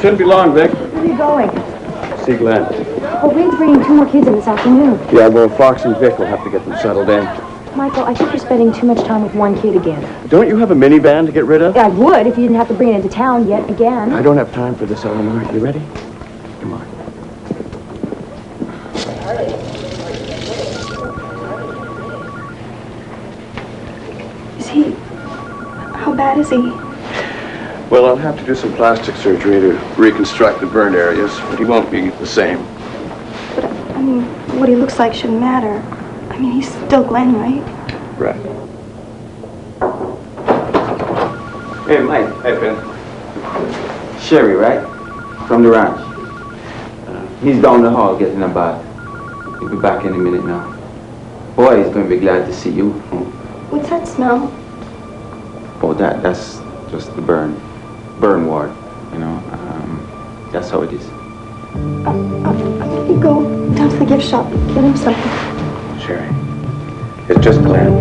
Shouldn't be long, Vic. Where are you going? See Glenn. Well, Reed's bringing 2 more kids in this afternoon. Yeah, well, Fox and Vic will have to get them settled in. Michael, I think you're spending too much time with one kid again. Don't you have a minivan to get rid of? I would if you didn't have to bring it into town yet again. I don't have time for this, Eleanor. You ready? Come on. Is he... How bad is he? Well, I'll have to do some plastic surgery to reconstruct the burned areas, but he won't be the same. But, I mean, what he looks like shouldn't matter. I mean, he's still Glenn, right? Right. Hey, Mike. Hey, Ben. Sherry, right? From the ranch. He's down the hall getting a bath. He'll be back in a minute now. Boy, he's going to be glad to see you. What's that smell? Oh, that's just the burn ward, you know. That's how it is. Let me go down to the gift shop and get him something. Sherry, it's just Glenn.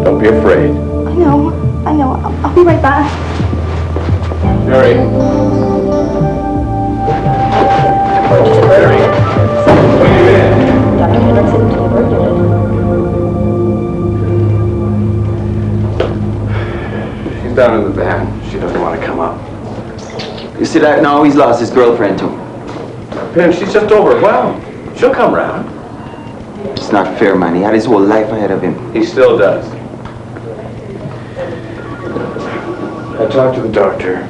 Don't be afraid. I know. I'll be right back. Sherry. Sherry. Dr. Hendrickson delivered unit. She's down in the van. She doesn't want to come up. You see that now? He's lost his girlfriend too. Pim, she's just overwhelmed. She'll come round. It's not fair, man. He had his whole life ahead of him. He still does. I talked to the doctor,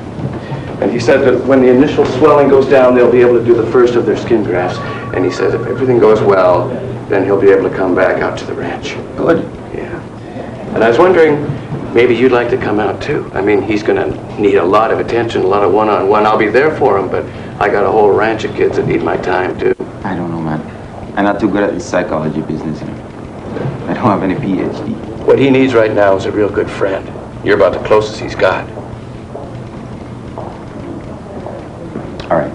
and he said that when the initial swelling goes down, they'll be able to do the first of their skin grafts. And he says if everything goes well, then he'll be able to come back out to the ranch. Good. Yeah. And I was wondering, maybe you'd like to come out too. I mean, he's going to need a lot of attention, a lot of one-on-one. I'll be there for him, but I got a whole ranch of kids that need my time too. I don't know, man. I'm not too good at the psychology business, you know. I don't have any PhD. What he needs right now is a real good friend. You're about the closest he's got. All right.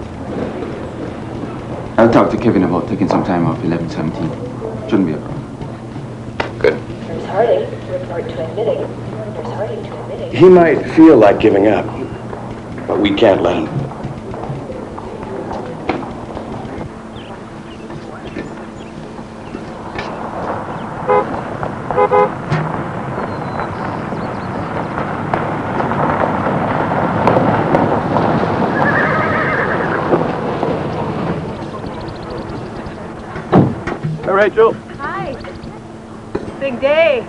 I'll talk to Kevin about taking some time off 11/17. Shouldn't be a problem. Good. Nurse Harding, report to admitting. Nurse Harding to admitting. He might feel like giving up, but we can't let him. Rachel. Hi. Big day.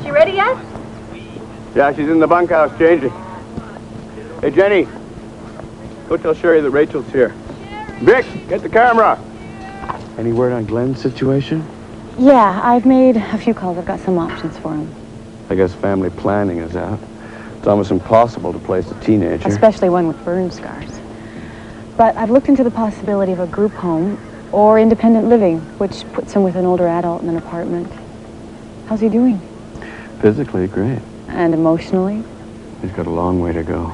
She ready yet? Yeah, she's in the bunkhouse changing. Hey, Jenny. Go tell Sherry that Rachel's here. Vic, get the camera. Any word on Glenn's situation? Yeah, I've made a few calls. I've got some options for him. I guess family planning is out. It's almost impossible to place a teenager. Especially one with burn scars. But I've looked into the possibility of a group home or independent living, which puts him with an older adult in an apartment. How's he doing? Physically, great. And emotionally? He's got a long way to go.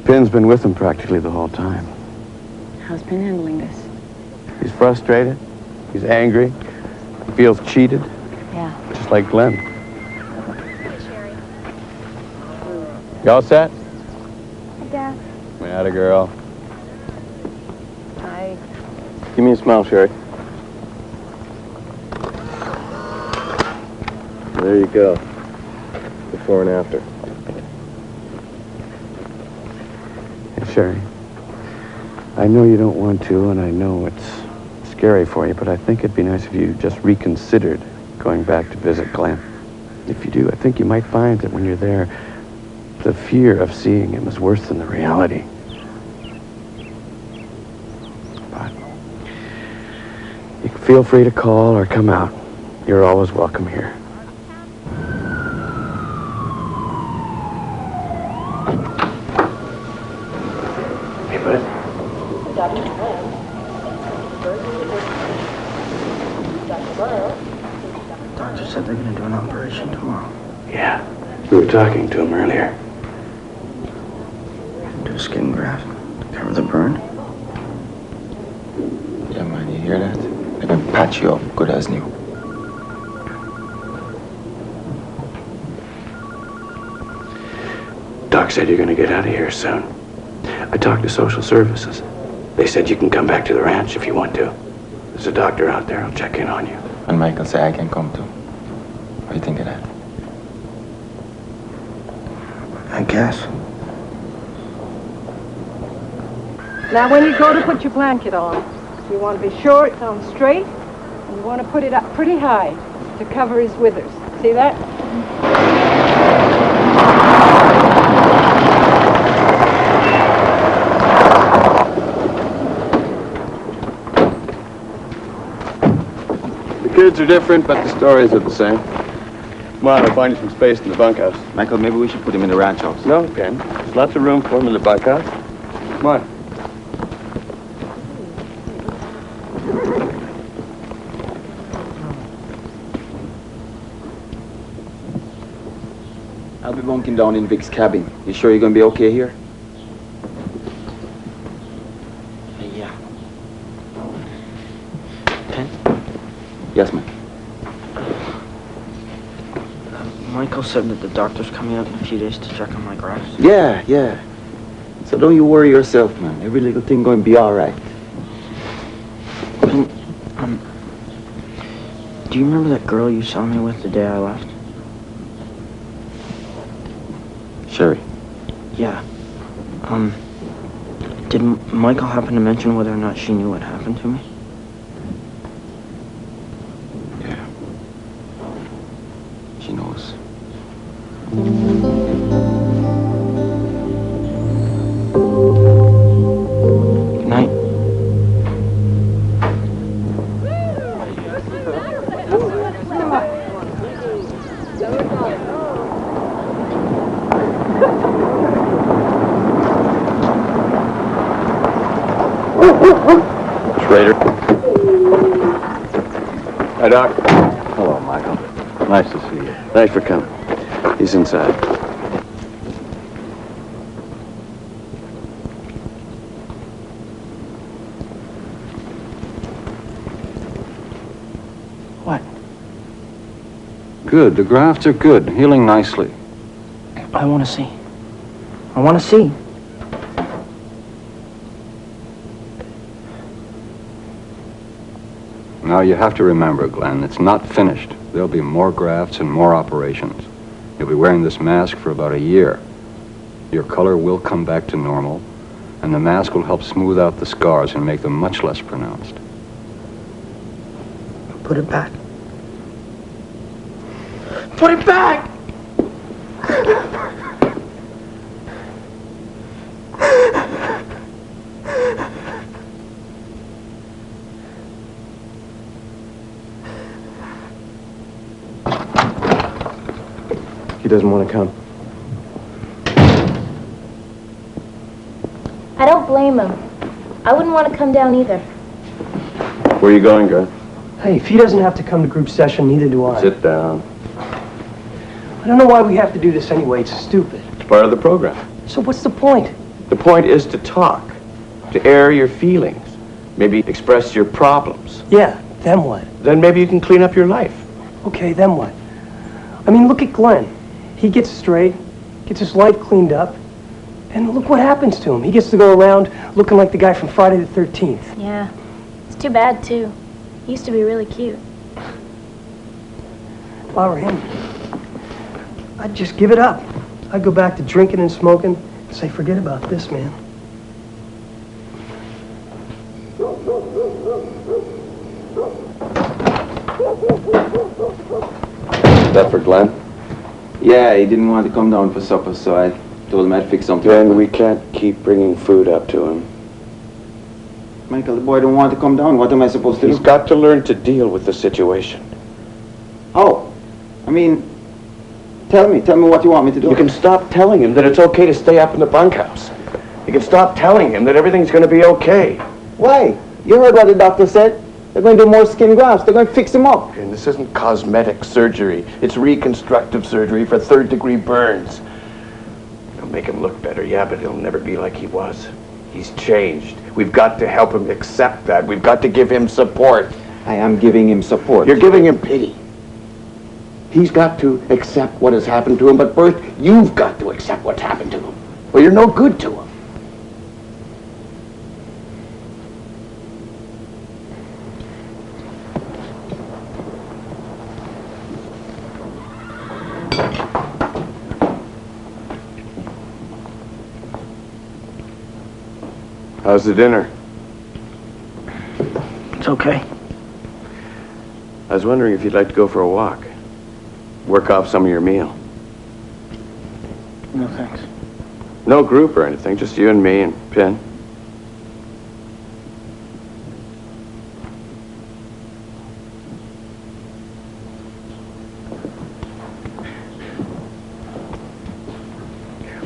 Pin's been with him practically the whole time. How's Pin handling this? He's frustrated. He's angry. He feels cheated. Yeah. Just like Glenn. You all set? Dad. Atta girl. Hi. Give me a smile, Sherry. There you go. Before and after. Hey, Sherry. I know you don't want to, and I know it's scary for you, but I think it'd be nice if you just reconsidered going back to visit Glenn. If you do, I think you might find that when you're there, the fear of seeing him is worse than the reality. But you can feel free to call or come out. You're always welcome here. Hey, bud. Dr. Miles. Dr. Miles. Doctor said they're going to do an operation tomorrow. Yeah, we were talking to him earlier. Do a skin graft to cover the burn. Yeah, man, you hear that? They're going to patch you up good as new. Doc said you're going to get out of here soon. I talked to social services. They said you can come back to the ranch if you want to. There's a doctor out there. I'll check in on you. And Michael said I can come too. What do you think of that? I guess. Now, when you go to put your blanket on, you want to be sure it's on straight, and you want to put it up pretty high to cover his withers. See that? The kids are different, but the stories are the same. Come on, I'll find you some space in the bunkhouse. Michael, maybe we should put him in the ranch house. No, Ken. There's lots of room for him in the bunkhouse. Come on. I'll be bunking down in Vic's cabin. You sure you're gonna be okay here? Yeah. Ken? Yes, man. Michael said that the doctor's coming out in a few days to check on my grass. Yeah. So don't you worry yourself, man. Every little thing gonna be all right. Do you remember that girl you saw me with the day I left? Sherry. Yeah. Did Michael happen to mention whether or not she knew what happened to me? Yeah. She knows. Good night. Schrader. Hi, Doc. Hello, Michael. Nice to see you. Thanks for coming. He's inside. What? Good. The grafts are good. Healing nicely. I want to see. I want to see. Now, you have to remember, Glenn, it's not finished. There'll be more grafts and more operations. You'll be wearing this mask for about a year. Your color will come back to normal, and the mask will help smooth out the scars and make them much less pronounced. Put it back. Put it back! He doesn't want to come. I don't blame him. I wouldn't want to come down either. Where are you going, Grant? Hey, if he doesn't have to come to group session, neither do I. Sit down. I don't know why we have to do this anyway. It's stupid. It's part of the program. So what's the point? The point is to talk, to air your feelings, maybe express your problems. Yeah, then what? Then maybe you can clean up your life. Okay, then what? I mean, look at Glenn. He gets straight, gets his life cleaned up, and look what happens to him. He gets to go around looking like the guy from Friday the 13th. Yeah, it's too bad, too. He used to be really cute. If I were him, I'd just give it up. I'd go back to drinking and smoking and say, forget about this, man. Is that for Glenn? Yeah, he didn't want to come down for supper, so I told him I'd fix something. Then we can't keep bringing food up to him. Michael, the boy don't want to come down. What am I supposed to do? He's got to learn to deal with the situation. Oh, I mean, tell me what you want me to do. You can stop telling him that it's okay to stay up in the bunkhouse. You can stop telling him that everything's going to be okay. Why? You heard what the doctor said. They're going to do more skin grafts. They're going to fix him up. And this isn't cosmetic surgery. It's reconstructive surgery for third-degree burns. It'll make him look better, yeah, but he'll never be like he was. He's changed. We've got to help him accept that. We've got to give him support. I am giving him support. You're giving him pity. He's got to accept what has happened to him, but first, you've got to accept what's happened to him, or you're no good to him. How's the dinner? It's okay. I was wondering if you'd like to go for a walk. Work off some of your meal. No, thanks. No group or anything, just you and me and Penn.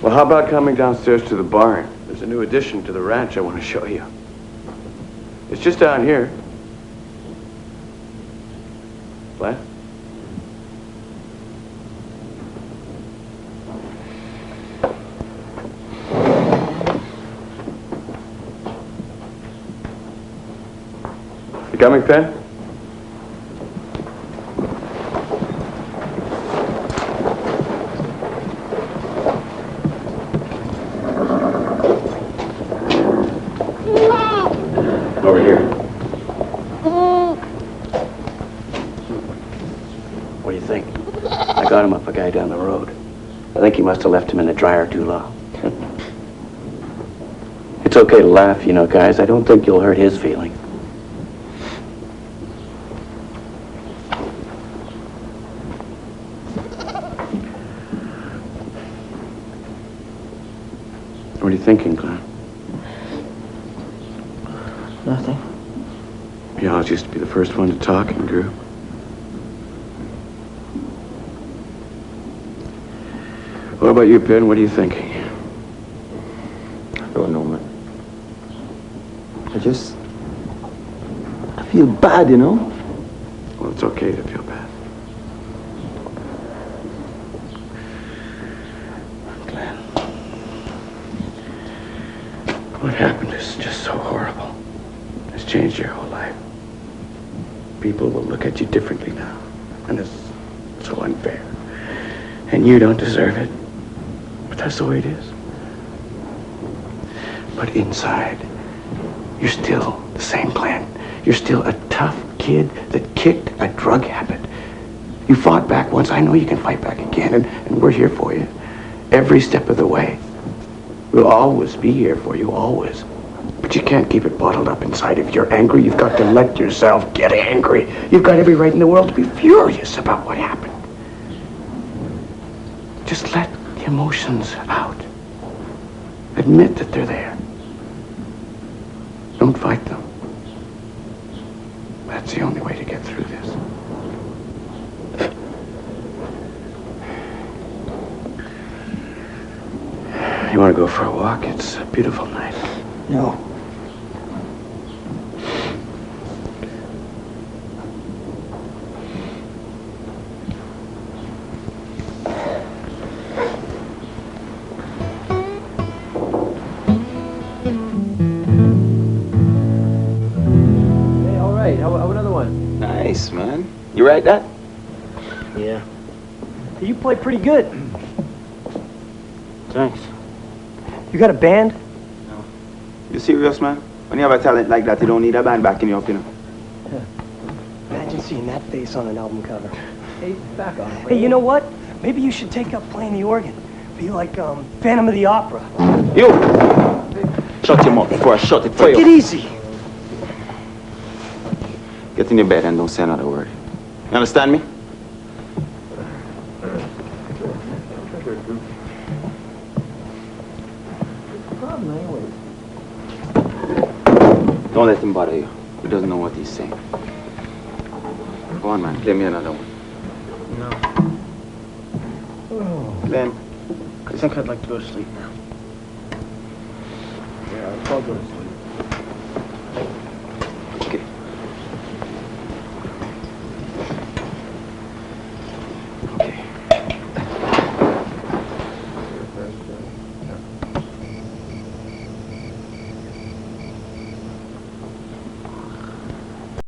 Well, how about coming downstairs to the barn? There's a new addition to the ranch I want to show you. It's just down here. What? You coming, Penn? Over here. What do you think? I got him up a guy down the road. I think he must have left him in the dryer too long. It's okay to laugh, you know, guys. I don't think you'll hurt his feelings. What are you thinking, Glenn? Nothing. You always used to be the first one to talk in group. What about you, Ben? What are you thinking? I don't know, man. I feel bad, you know? Well, it's okay to feel bad. Glenn. What happened is just so horrible. It's changed your whole life. People will look at you differently now. And it's so unfair. And you don't deserve it. But that's the way it is. But inside, you're still the same Glenn. You're still a tough kid that kicked a drug habit. You fought back once. I know you can fight back again, and we're here for you. Every step of the way. We'll always be here for you, always. But you can't keep it bottled up inside. If you're angry, you've got to let yourself get angry. You've got every right in the world to be furious about what happened. Just let the emotions out. Admit that they're there. Don't fight them. That's the only way to get through this. You want to go for a walk? It's a beautiful night. No. Hey, all right. How another one? Nice, man. You write that? Yeah. Hey, you play pretty good. Thanks. You got a band? You serious, man? When you have a talent like that, you don't need a band backing you up, you know? Imagine seeing that face on an album cover. Hey, back on. Hey, you know what? Maybe you should take up playing the organ. Be like Phantom of the Opera. You! Shut your mouth before I shut it for you. Take it easy. Get in your bed and don't say another word. You understand me? Don't let him bother you. He doesn't know what he's saying. Go on, man. Play me another one. No. Glenn. I think I'd like to go to sleep now. Yeah, I'll go to sleep.